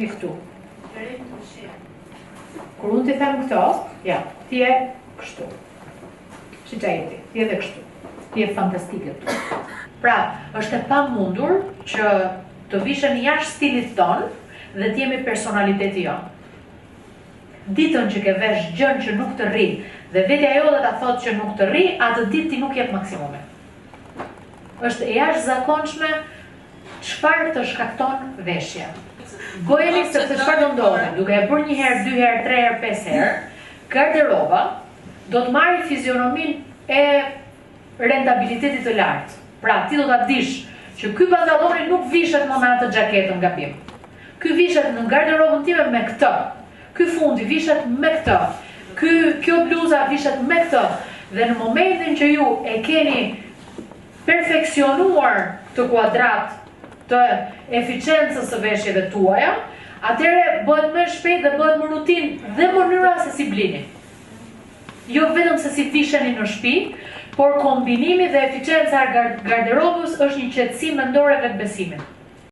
I këtu. Kur unë t'i them këto, ja, ti je kështu. Shi qa jeti, ti je dhe kështu. Ti je fantastike këtu. Pra, është e pamundur që të vishën jashtë stilit tonë dhe t'jemi personaliteti jonë. Ditën që ke vesh gjën që nuk të rri dhe vetja jo dhe ta thot që nuk të rri, atë ditë ti nuk jep maksimumin. Është e jashtëzakonshme çfarë të shkakton veshja. Gojeni sepse çfarë do ndodhi, duke e bërë 1 herë, 2 herë, 3 herë, 5 herë, garderoba do të marrë fizionomin e rentabilitetit të lartë. Pra, ti do ta dish që ky pantalloni nuk vishet më me atë xhaketën gabim. Ky vishet në garderobën time me këtë. Ky fundi vishet me këtë. Kjo bluza vishet me këtë. Dhe në momentin që ju e keni perfeksionuar të kuadrat të eficiencës së veshjeve tuaja, atëherë bëhet më shpejt dhe bëhet më rutinë dhe mënyra se si blini. Jo vetëm se si visheni në shtëpi, por kombinimi dhe eficienca e garderobës është një qetësim mendore vetë besimin.